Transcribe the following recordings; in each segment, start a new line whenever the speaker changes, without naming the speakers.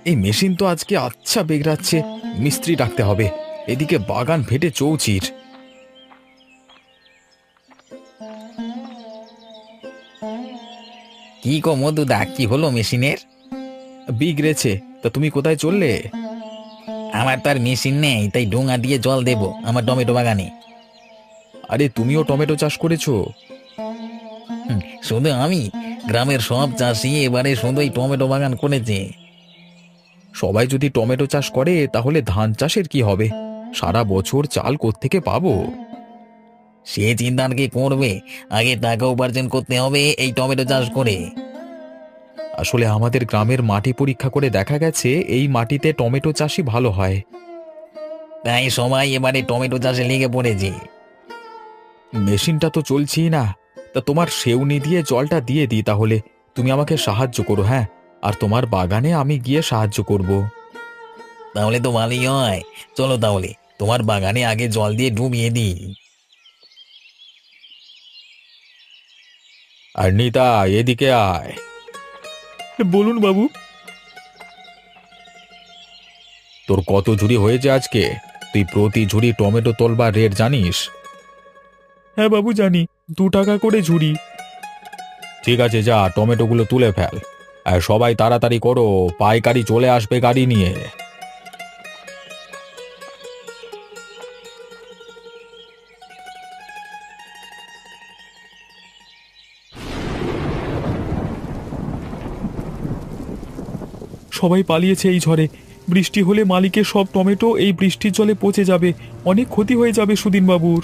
এই মেশিন তো আজকে আচ্ছা বেগড়াচ্ছে, মিস্ত্রি ডাকতে হবে। এদিকে বাগান ফেটে চৌচির।
কি গো মধুদা, কি হলো মেশিনের?
বিগড়েছে। তা তুমি কোথায় চললে?
আমার তো আর মেশিন নেই, তাই ডোঙা দিয়ে জল দেবো আমার টমেটো বাগানে।
আরে তুমিও টমেটো চাষ করেছো?
হুম, শুধু আমি? গ্রামের সব চাষি এবারে শুধুই টমেটো বাগান করেছে।
সবাই যদি টমেটো চাষ করে তাহলে ধান চাষের কি হবে? সারা বছর চাল কোত্থেকে পাবো?
সে চিন্তা আর কি করবে? আগে টাকা উপার্জন করতে হবে এই টমেটো চাষ করে।
আসলে আমাদের গ্রামের মাটি পরীক্ষা করে দেখা গেছে এই মাটিতে টমেটো চাষই ভালো হয়।
তাই সবাই এবারে টমেটো চাষে লেগে পড়েছে।
মেশিনটা তো চলছেই না। তা তোমার সেউনি দিয়ে জলটা দিয়ে দিই তাহলে। তুমি আমাকে সাহায্য করো, হ্যাঁ? আর তোমার বাগানে আমি গিয়ে সাহায্য করব।
তাহলে তো ভালোই হয়। চলো তাহলে তোমার বাগানে আগে জল দিয়ে ডুবিয়ে দিই।
আর নিতা, এদিকে আয়। বলুন বাবু। তোর কত ঝুড়ি হয়েছে আজকে? তুই প্রতি ঝুড়ি টমেটো তোলবার রেট জানিস? হ্যাঁ বাবু, জানি। 2 টাকা করে ঝুড়ি। ঠিক আছে, যা টমেটোগুলো তুলে ফেল। আর সবাই তাড়াতাড়ি করো, পাইকারি চলে আসবে গাড়ি নিয়ে। সবাই পালিয়েছে এই ঝড়ে। বৃষ্টি হলে মালিকের সব টমেটো এই বৃষ্টির জলে পচে যাবে। অনেক ক্ষতি হয়ে যাবে সুদিন বাবুর।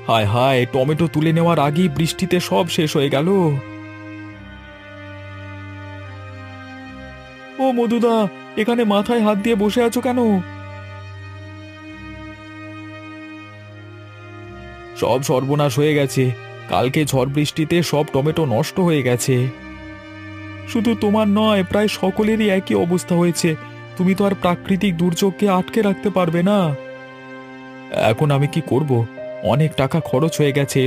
হায় হায়, টমেটো তুলে নেওয়ার আগেই বৃষ্টিতে সব শেষ হয়ে গেল। ও মধুদা, এখানে মাথায় হাত দিয়ে বসে আছো কেন? সব সর্বনাশ হয়ে গেছে। কালকে ঝড় বৃষ্টিতে সব টমেটো নষ্ট হয়ে গেছে। শুধু তোমার নয়, প্রায় সকলেরই একই অবস্থা হয়েছে। তুমি তো আর প্রাকৃতিক দুর্যোগকে আটকে রাখতে পারবে না। এখন আমি কি করব? অনেক টাকা খরচ হয়ে গেছে।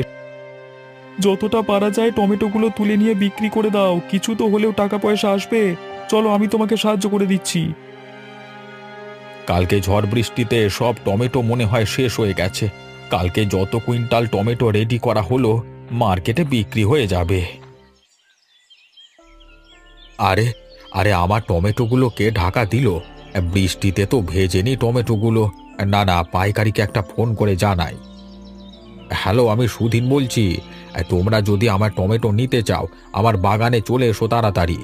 যতটা পারা যায় টমেটোগুলো তুলে নিয়ে বিক্রি করে দাও, কিছু তো হলেও টাকা পয়সা আসবে। চলো, আমি তোমাকে সাহায্য করে দিচ্ছি। কালকে ঝড় বৃষ্টিতে সব টমেটো মনে হয় শেষ হয়ে গেছে। কালকে যত কুইন্টাল টমেটো রেডি করা হলো মার্কেটে বিক্রি হয়ে যাবে। আরে আরে, আমার টমেটোগুলো কে ঢাকা দিল? বৃষ্টিতে তো ভেজেনি টমেটোগুলো। না না, পাইকারিকে একটা ফোন করে জানাই। হ্যালো, আমি সুধীন বলছি। তোমরা যদি আমার টমেটো নিতে চাও, আমার বাগানে চলে এসো তাড়াতাড়ি।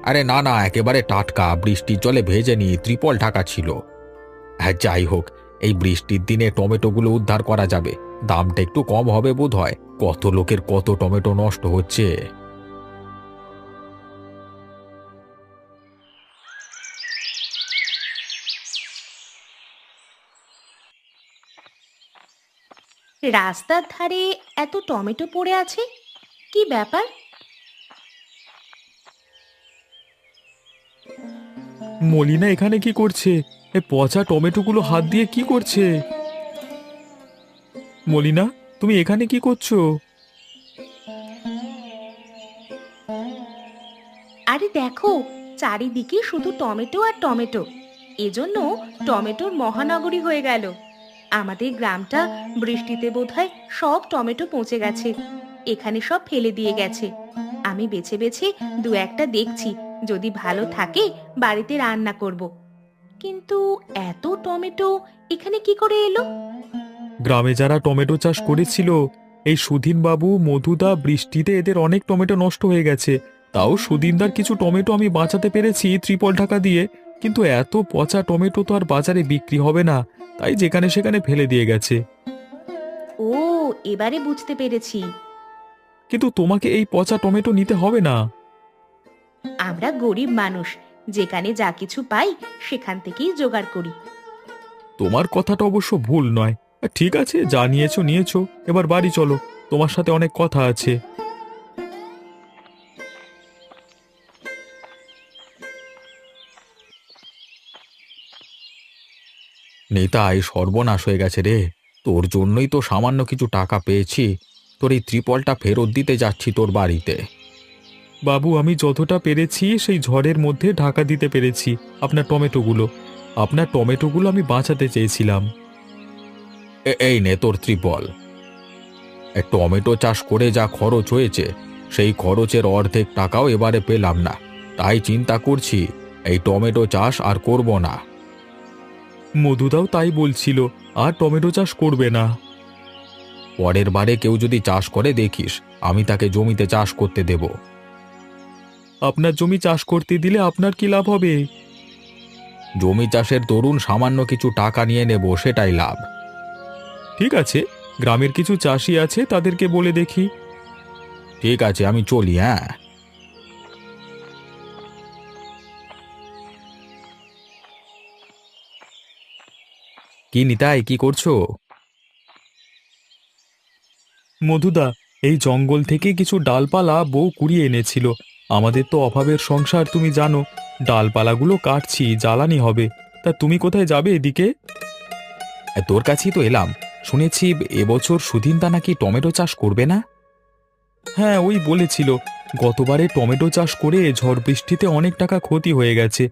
আরে না না, একেবারে টাটকা, বৃষ্টির জলে ভেজেনি, ত্রিপল ঢাকা ছিল। হ্যাঁ, যাই হোক, এই বৃষ্টির দিনে টমেটোগুলো উদ্ধার করা যাবে। দামটা একটু কম হবে বোধ হয়। কত লোকের কত টমেটো নষ্ট হচ্ছে।
রাস্তার ধারে এত টমেটো পড়ে আছে, কি ব্যাপার?
মলিনা এখানে কি করছে? পচা টমেটোগুলো হাত দিয়ে কি করছে? মলিনা, তুমি এখানে কি করছো?
আরে দেখো, চারিদিকে শুধু টমেটো আর টমেটো। এজন্য টমেটোর মহানগরী হয়ে গেল। আমাদের গ্রামটা বৃষ্টিতে বোধহয় সব টমেটো পচে গেছে। এখানে সব ফেলে দিয়ে গেছে। আমি বেছে বেছে দু একটা দেখছি, যদি ভালো থাকে বাড়িতে রান্না করব। কিন্তু এত টমেটো এখানে কি করে এলো?
গ্রামে যারা টমেটো চাষ করেছিল, এই সুধীনবাবু, মধুদা, বৃষ্টিতে এদের অনেক টমেটো নষ্ট হয়ে গেছে। তাও সুধীনদার কিছু টমেটো আমি বাঁচাতে পেরেছি ত্রিপল টাকা দিয়ে। কিন্তু এত পচা টমেটো তো আর বাজারে বিক্রি হবে না, তাই যেখানে সেখানে ফেলে দিয়ে গেছে।
ও, এবারে বুঝতে পেরেছি।
কিন্তু তোমাকে এই পচা টমেটো নিতে হবে না।
আমরা গরিব মানুষ, যেখানে যা কিছু পাই সেখান থেকেই জোগাড় করি।
তোমার কথাটা অবশ্য ভুল নয়। ঠিক আছে, যা নিয়েছো নিয়েছো, এবার বাড়ি চলো। তোমার সাথে অনেক কথা আছে। নেতাই, সর্বনাশ হয়ে গেছে রে। তোর জন্যই তো সামান্য কিছু টাকা পেয়েছি। তোর এই ত্রিপলটা ফেরত দিতে যাচ্ছি তোর বাড়িতে।
বাবু, আমি যতটা পেরেছি সেই ঝড়ের মধ্যে ঢাকা দিতে পেরেছি আপনার টমেটোগুলো আমি বাঁচাতে চেয়েছিলাম।
এই নে তোর ত্রিপল। টমেটো চাষ করে যা খরচ হয়েছে সেই খরচের অর্ধেক টাকাও এবারে পেলাম না, তাই চিন্তা করছি এই টমেটো চাষ আর করব না।
মধুদাও তাই বলছিল, আর টমেটো চাষ করবে না।
পরের বারে কেউ যদি চাষ করে দেখিস আমি তাকে জমিতে চাষ করতে দেব।
আপনার জমি চাষ করতে দিলে আপনার কি লাভ হবে?
জমি চাষের দরুন সামান্য কিছু টাকা নিয়ে নেব, সেটাই লাভ।
ঠিক আছে, গ্রামের কিছু চাষি আছে, তাদেরকে বলে দেখি।
ঠিক আছে, আমি চলি। হ্যাঁ, কি নিতাই, কি করছো?
মধুদা, এই জঙ্গল থেকে কিছু ডালপালা বউ কুড়িয়ে এনেছিল। আমাদের তো অভাবের সংসার, তুমি জানো। ডালপালাগুলো কাটছি, জ্বালানি হবে। তা তুমি কোথায় যাবে এদিকে?
তোর কাছেই তো এলাম। শুনেছি এবছর সুধীনদা নাকি টমেটো চাষ করবে না।
হ্যাঁ, ওই বলেছিল। গতবারে টমেটো চাষ করে ঝড় বৃষ্টিতে অনেক টাকা ক্ষতি হয়ে গেছে।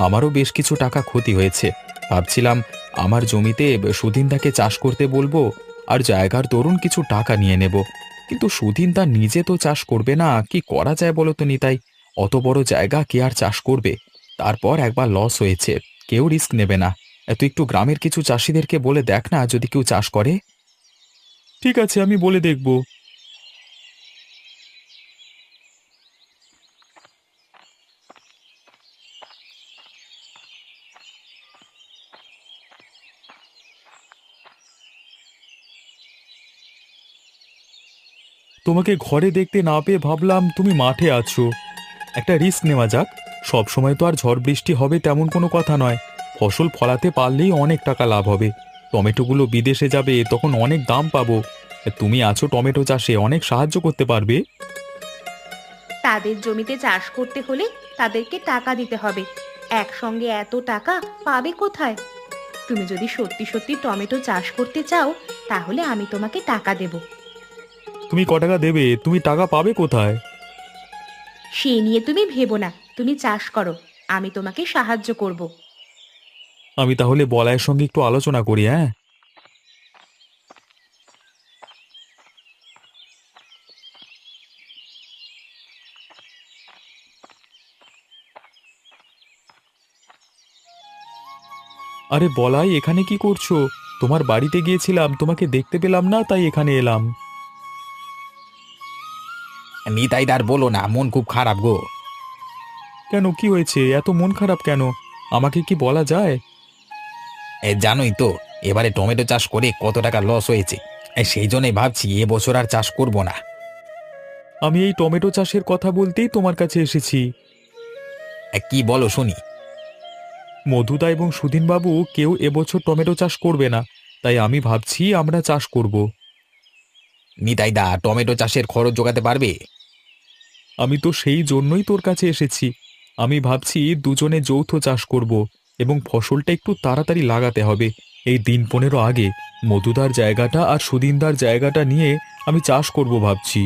আমারও বেশ কিছু টাকা ক্ষতি হয়েছে। ভাবছিলাম আমার জমিতে সুধীনদাকে চাষ করতে বলবো, আর জায়গার দরুন কিছু টাকা নিয়ে নেব। কিন্তু সুধীনদা নিজে তো চাষ করবে না, কি করা যায় বলো তো নিতাই? অত বড় জায়গা কে আর চাষ করবে? তারপর একবার লস হয়েছে, কেউ রিস্ক নেবে না। তুই একটু গ্রামের কিছু চাষিদেরকে বলে দেখ না, যদি কেউ চাষ করে।
ঠিক আছে, আমি বলে দেখব। তোমাকে ঘরে দেখতে না পেয়ে ভাবলাম তুমি মাঠে আছো। একটা রিস্ক নেওয়া যাক। সব সময় তো আর ঝড় বৃষ্টি হবে তেমন কোনো কথা নয়। ফসল ফলাতে পারলেই অনেক টাকা লাভ হবে। টমেটোগুলো বিদেশে যাবে, তখন অনেক দাম পাবো। তুমি আছো টমেটো চাষে, অনেক সাহায্য করতে পারবে।
তাদের জমিতে চাষ করতে হলে তাদেরকে টাকা দিতে হবে। একসঙ্গে এত টাকা পাবে কোথায়? তুমি যদি সত্যি সত্যি টমেটো চাষ করতে চাও, তাহলে আমি তোমাকে টাকা দেব।
তুমি ক টাকা দেবে? তুমি টাকা পাবে কোথায়?
সে নিয়ে তুমি ভেবো না, তুমি চাষ করো, আমি তোমাকে সাহায্য করব।
আমি তাহলে বলাইয়ের সঙ্গে একটু আলোচনা করি। হ্যাঁ, আরে বলাই, এখানে কি করছো? তোমার বাড়িতে গিয়েছিলাম, তোমাকে দেখতে পেলাম না, তাই এখানে এলাম।
নিতাইদার বলো না, মন খুব খারাপ গো।
কেন, কি হয়েছে? এত মন খারাপ কেন? আমাকে কি বলা যায়?
জানোই তো এবারে টমেটো চাষ করে কত টাকা লস হয়েছে। সেই জন্যই ভাবছি এবছর আর চাষ করব না।
আমি এই টমেটো চাষের কথা বলতেই তোমার কাছে এসেছি।
কি বলো শুনি।
মধুদা এবং সুধীনবাবু কেউ এবছর টমেটো চাষ করবে না, তাই আমি ভাবছি আমরা চাষ করব।
নিতাইদা টমেটো চাষের খরচ জোগাতে পারবে?
আমি তো সেই জন্যই তোর কাছে এসেছি। আমি ভাবছি দুজনে যৌথ চাষ করব, এবং ফসলটা একটু তাড়াতাড়ি লাগাতে হবে। এই দিন 15 আগে মধুদার জায়গাটা আর সুধীনদার জায়গাটা নিয়ে আমি চাষ করব ভাবছি।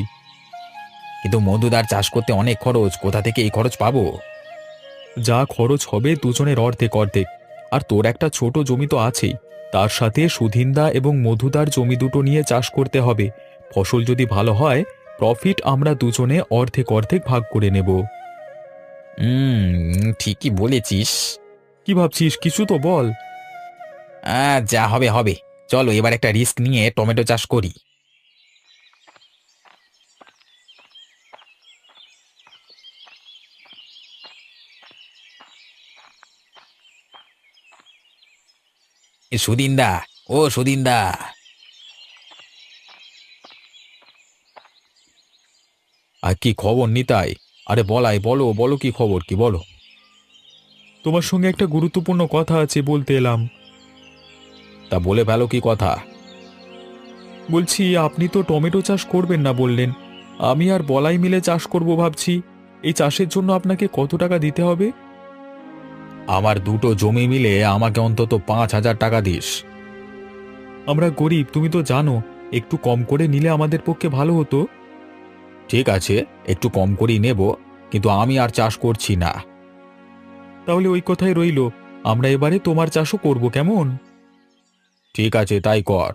কিন্তু মধুদার চাষ করতে অনেক খরচ, কোথা থেকে এই খরচ পাবো?
যা খরচ হবে দুজনের অর্ধেক অর্ধেক। আর তোর একটা ছোট জমি তো আছেই, তার সাথে সুধীনদা এবং মধুদার জমি দুটো নিয়ে চাষ করতে হবে। ফসল যদি ভালো হয়, প্রফিট আমরা দুজনে অর্ধেক অর্ধেক ভাগ করে নেব।
ঠিকই বলেছিস।
কি ভাবছিস? কিছু তো বল।
যা হবে হবে। চলো এবার একটা রিস্ক নিয়ে টমেটো চাষ করি। সুদিনদা, ও সুদিনদা। আর কি খবর নিতাই? আরে বলাই, বলো বলো, কি খবর, কি বলো।
তোমার সঙ্গে একটা গুরুত্বপূর্ণ কথা আছে, বলতে এলাম।
তা বলে ফেলো, কি কথা?
বলছি, আপনি তো টমেটো চাষ করবেন না বললেন। আমি আর বলাই মিলে চাষ করব ভাবছি। এই চাষের জন্য আপনাকে কত টাকা দিতে হবে?
আমার দুটো জমি মিলে আমাকে অন্তত 5,000 টাকা দিস।
আমরা গরিব, তুমি তো জানো। একটু কম করে নিলে আমাদের পক্ষে ভালো হতো।
ঠিক আছে, একটু কম করেই নেব, কিন্তু আমি আর চাষ করছি না।
তাহলে ওই কথাই রইলো, আমরা এবারে তোমার চাষও করব, কেমন?
ঠিক আছে, তাই কর।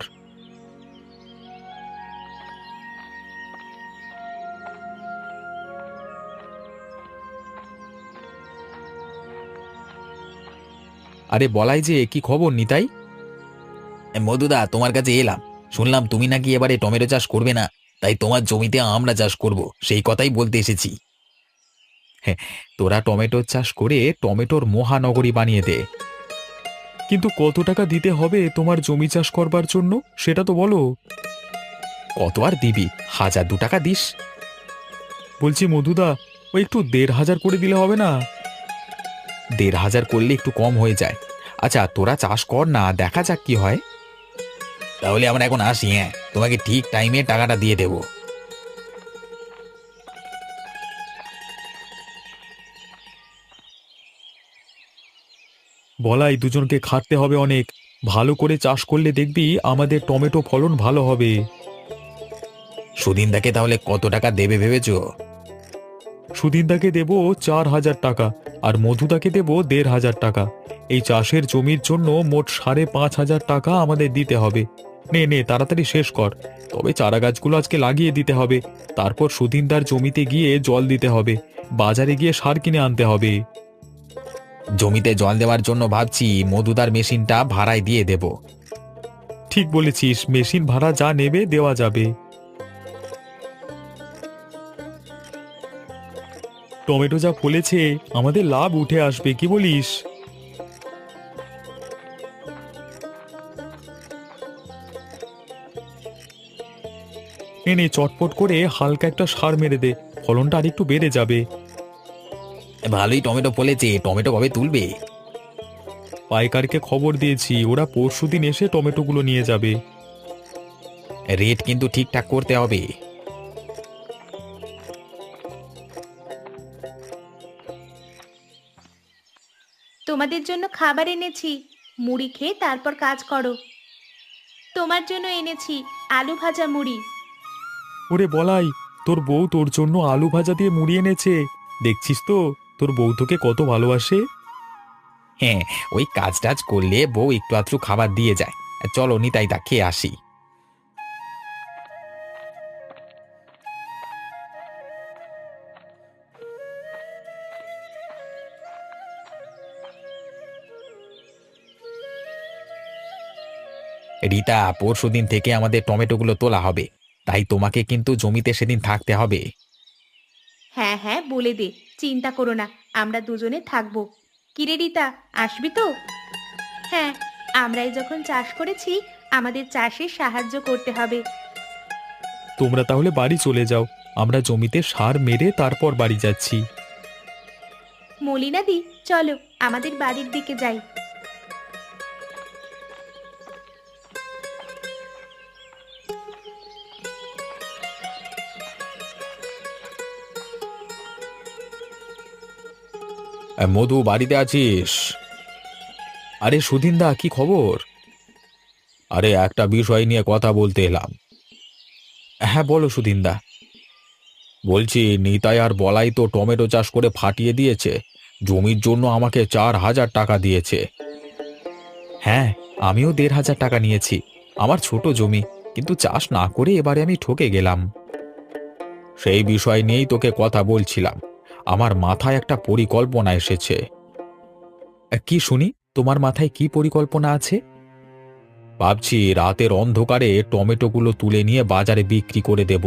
আরে বলাই যে, কি খবর নিতাই?
মধুদা, তোমার কাছে এলাম। শুনলাম তুমি নাকি এবারে টমেটো চাষ করবে না, তাই তোমার জমিতে আমরা চাষ করব, সেই কথাই বলতে এসেছি।
তোরা টমেটোর চাষ করে টমেটোর মহানগরী বানিয়ে দে।
কিন্তু কত টাকা দিতে হবে তোমার জমি চাষ করবার জন্য, সেটা তো বলো।
কত আর দিবি, 1,000-2 টাকা দিস।
বলছি মধুদা, ওই একটু 1,500 করে দিলে হবে না?
1,500 করলে একটু কম হয়ে যায়। আচ্ছা, তোরা চাষ কর না, দেখা যাক কি হয়।
তাহলে আমরা এখন আসি, হ্যাঁ, তোমাকে ঠিক টাইমে টাকাটা দিয়ে দেব।
বলাই, দুজনকে খাটতে হবে অনেক। ভালো করে চাষ করলে দেখবি আমাদের টমেটো ফলন ভালো হবে।
সুদিনদাকে তাহলে কত টাকা দেবে ভেবেছো?
সুদিনদাকে দেব 4,000 টাকা, আর মধুদাকে দেব 1,500 টাকা। এই চাষের জমির জন্য মোট 5,500 টাকা আমাদের দিতে হবে। নে নে, তাড়াতাড়ি শেষ কর। তবে চারা গাছগুলো আজকে লাগিয়ে দিতে হবে। তারপর সুদিনদার জমিতে গিয়ে জল দিতে হবে। বাজারে গিয়ে সার কিনে আনতে হবে।
জমিতে জল দেওয়ার জন্য ভাবছি মধুদার মেশিনটা ভাড়ায় দিয়ে দেব।
ঠিক বলেছিস, মেশিন ভাড়া যা নেবে দেওয়া যাবে। টমেটো যা ফলেছে, আমাদের লাভ উঠে আসবে, কি বলিস? এনে চটপট করে হালকা একটা সার মেরে দে, ফলনটা আরেকটু বেড়ে যাবে।
ভালোই টমেটো ফলেছে, টমেটো কবে তুলবে?
পাইকারকে খবর দিয়েছি, ওরা পরশুদিন এসে টমেটোগুলো নিয়ে যাবে।
রেট কিন্তু ঠিকঠাক করতে হবে।
তোমাদের জন্য খাবার এনেছি, মুড়ি খেয়ে তারপর কাজ করো। তোমার জন্য এনেছি আলু ভাজা মুড়ি।
ওরে বলাই, তোর বউ তোর জন্য আলু ভাজা দিয়ে মুড়ি এনেছে। দেখছিস তো, তোর বউ তোকে কত ভালোবাসে।
হ্যাঁ, ওই কাজ টাজ করলে বউ একটু আধটু খাবার দিয়ে যায়। চলো নিতাই, তা খেয়ে আসি। রিতা, পরশুদিন থেকে আমাদের টমেটোগুলো তোলা হবে, তাই তোমাকে কিন্তু জমিতে সেদিন থাকতে হবে।
হ্যাঁ হ্যাঁ, বলে দে, চিন্তা করো না, আমরা দুজনে থাকবো। কিরে রিতা, আসবি তো? হ্যাঁ, আমরাই যখন চাষ করেছি, আমাদের চাষে সাহায্য করতে হবে।
তোমরা তাহলে বাড়ি চলে যাও, আমরা জমিতে সার মেরে তারপর বাড়ি যাচ্ছি।
মলিনাদি, চলো আমাদের বাড়ির দিকে যাই।
মধু, বাড়িতে আছিস? আরে সুধিনদা, কি খবর? আরে একটা বিষয় নিয়ে কথা বলতে এলাম। হ্যাঁ বলো সুধিনদা। বলছি, নিতাই আর বলাই তো টমেটো চাষ করে ফাটিয়ে দিয়েছে, জমির জন্য আমাকে 4,000 টাকা দিয়েছে।
হ্যাঁ, আমিও 1,500 টাকা নিয়েছি। আমার ছোট জমি, কিন্তু চাষ না করে এবারে আমি ঠকে গেলাম।
সেই বিষয় নিয়েই তোকে কথা বলছিলাম, আমার মাথায় একটা পরিকল্পনা এসেছে।
কি শুনি, তোমার মাথায় কি পরিকল্পনা আছে?
ভাবছি রাতের অন্ধকারে টমেটোগুলো তুলে নিয়ে বাজারে বিক্রি করে দেব।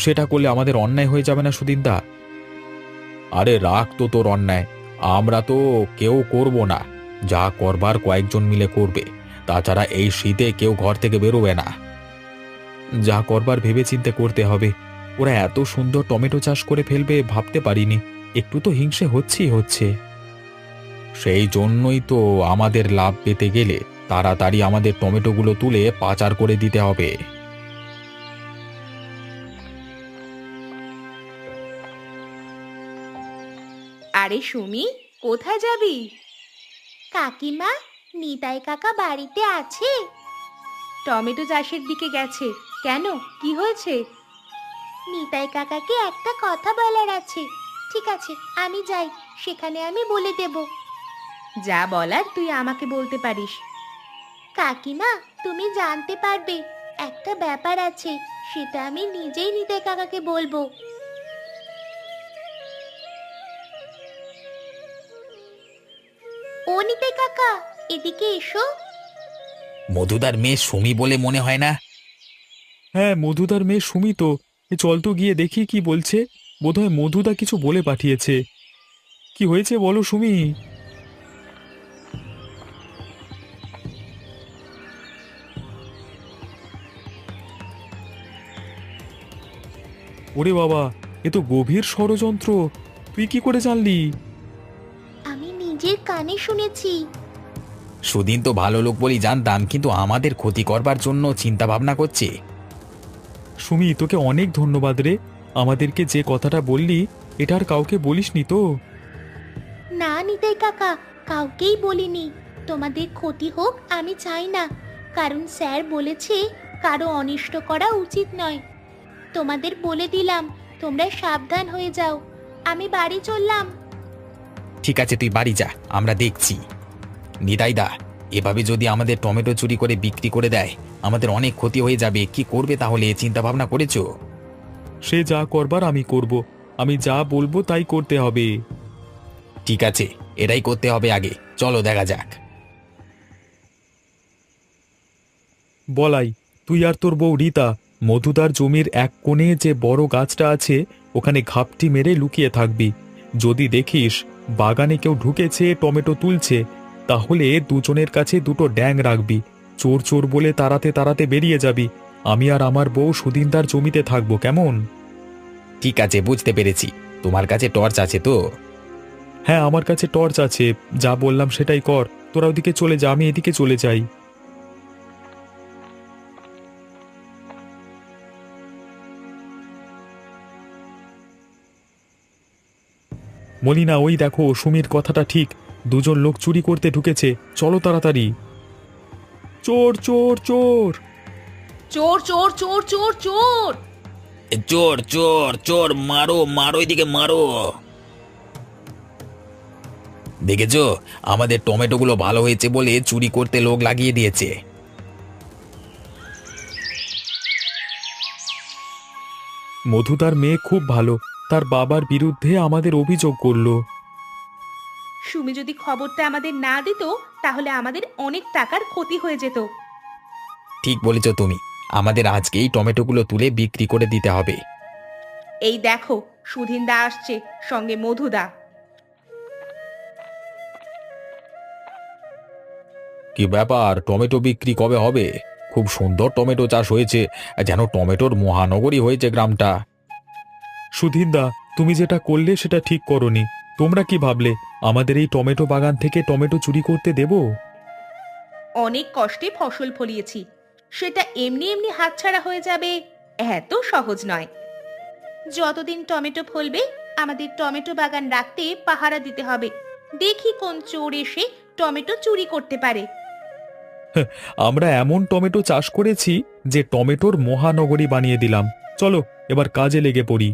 সেটা করলে আমাদের অন্যায় হয়ে যাবে না সুদিনদা?
আরে রাখ তো তোর অন্যায়, আমরা তো কেউ করব না, যা করবার কয়েকজন মিলে করবে। তাছাড়া এই শীতে কেউ ঘর থেকে বেরোবে না।
যা করবার ভেবেচিন্তে করতে হবে। ওরা এত সুন্দর টমেটো চাষ করে ফেলবে ভাবতে পারিনি। একটু তো হিংসে হচ্ছেই হচ্ছে।
সেই জন্যই তো আমাদের লাভ পেতে গেলে তাড়াতাড়ি আমাদের টমেটোগুলো তুলে পাচার করে দিতে হবে।
আরে সুমি, কোথায় যাবি? কাকিমা, নিতাই কাকা বাড়িতে আছে? টমেটো চাষের দিকে গেছে। কেন, কি হয়েছে? নিতাই কাকাকে একটা কথা বলার আছে। ঠিক আছে, আমি যাই, সেখানে আমি বলে দেব। যা বলার তুই আমাকে বলতে পারিস। কাকিমা, তুমি জানতে পারবে, একটা ব্যাপার আছে, সেটা আমি নিজেই নিতাই কাকাকে বলবো। ও নিতাই কাকা, এদিকে এসো।
মধুদার মেয়ে সুমি বলে মনে হয় না?
হ্যাঁ, মধুদার মেয়ে সুমি তো। চল তো গিয়ে দেখি কি বলছে। বোধহয় মধুদা কিছু বলে পাঠিয়েছে। কি হয়েছে বলো সুমি? ওরে বাবা, এ তো গভীর ষড়যন্ত্র। তুই কি করে জানলি?
আমি নিজের কানে শুনেছি।
সুদিন তো ভালো লোক বলেই জানতাম, কিন্তু আমাদের ক্ষতি করবার জন্য চিন্তা ভাবনা করছে।
সুমি, তোকে অনেক ধন্যবাদ রে। আমাদেরকে যে কথাটা বললি, এটা আর কাউকে বলিসনি তো?
না নিতাই কাকা, কাউকেই বলিনি। তোমাদের ক্ষতি হোক আমি চাই না, কারণ স্যার বলেছে কারো অনিষ্ট করা উচিত নয়। তোমাদের বলে দিলাম, তোমরা সাবধান হয়ে যাও। আমি বাড়ি চললাম।
ঠিক আছে, তুই বাড়ি যা, আমরা দেখছি। নিতাইদা, এভাবে যদি আমাদের টমেটো চুরি করে বিক্রি করে দেয়, আমাদের অনেক ক্ষতি হয়ে যাবে। কি করবে তাহলে, চিন্তা ভাবনা করেছো?
সে যা করবার আমি করব। আমি যা বলবো তাই করতে হবে।
ঠিক আছে, এটাই করতে হবে আগে। চলো দেখা যাক।
বলাই, তুই আর তোর বউ রীতা মধুদার জমির এক কোণে যে বড় গাছটা আছে, ওখানে ঘাপটি মেরে লুকিয়ে থাকবি। যদি দেখিস বাগানে কেউ ঢুকেছে, টমেটো তুলছে, তাহলে দুজনের কাছে দুটো ড্যাং রাখবি। চোর চোর বলে তাড়াতে তাড়াতে বেরিয়ে যাবি। আমি আর আমার বউ সুদিনদার জমিতে থাকবো, কেমন?
ঠিক আছে, বুঝতে পেরেছি। তোমার কাছে টর্চ আছে তো?
হ্যাঁ, আমার কাছে টর্চ আছে। যা বললাম সেটাই কর। তোরা ওদিকে চলে যা, আমি এদিকে চলে যাই। মলিনা, ওই দেখো, সুমির কথাটা ঠিক। দুজন লোক চুরি করতে ঢুকেছে। চলো তাড়াতাড়ি। চোর চোর চোর!
চোর চোর চোর চোর চোর!
চোর চোর চোর, মারো মারো, এদিকে মারো। দেখেছো, আমাদের টমেটোগুলো ভালো হয়েছে বলে চুরি করতে লোক লাগিয়ে দিয়েছে।
মধুদার মেয়ে খুব ভালো। তার বাবার বিরুদ্ধে আমাদের অভিযোগ করলো।
সুমি যদি খবরটা আমাদের না দিত, তাহলে আমাদের অনেক টাকার ক্ষতি হয়ে যেত।
ঠিক বলেছো তুমি, আমাদের আজকেই টমেটোগুলো তুলে বিক্রি করে দিতে হবে।
এই দেখো, সুধিনদা আসছে, সঙ্গে মধুদা।
কি ব্যাপার, টমেটো বিক্রি কবে হবে? খুব সুন্দর টমেটো চাষ হয়েছে, যেন টমেটোর মহানগরী হয়েছে গ্রামটা।
সুধীনদা, তুমি যেটা করলে সেটা ঠিক করনি। তোমরা কি ভাবলে আমাদের এই টমেটো বাগান থেকে টমেটো চুরি করতে দেব?
অনেক কষ্টে ফসল ফলিয়েছি, সেটা এমনি এমনি হাতছাড়া হয়ে যাবে এত সহজ নয়। যতদিন টমেটো ফলবে, আমাদের টমেটো বাগান রাখতে পাহারা দিতে হবে। দেখি কোন চোর এসে টমেটো চুরি করতে পারে।
আমরা এমন টমেটো চাষ করেছি যে টমেটোর মহানগরী বানিয়ে দিলাম। চলো এবার কাজে লেগে পড়ি।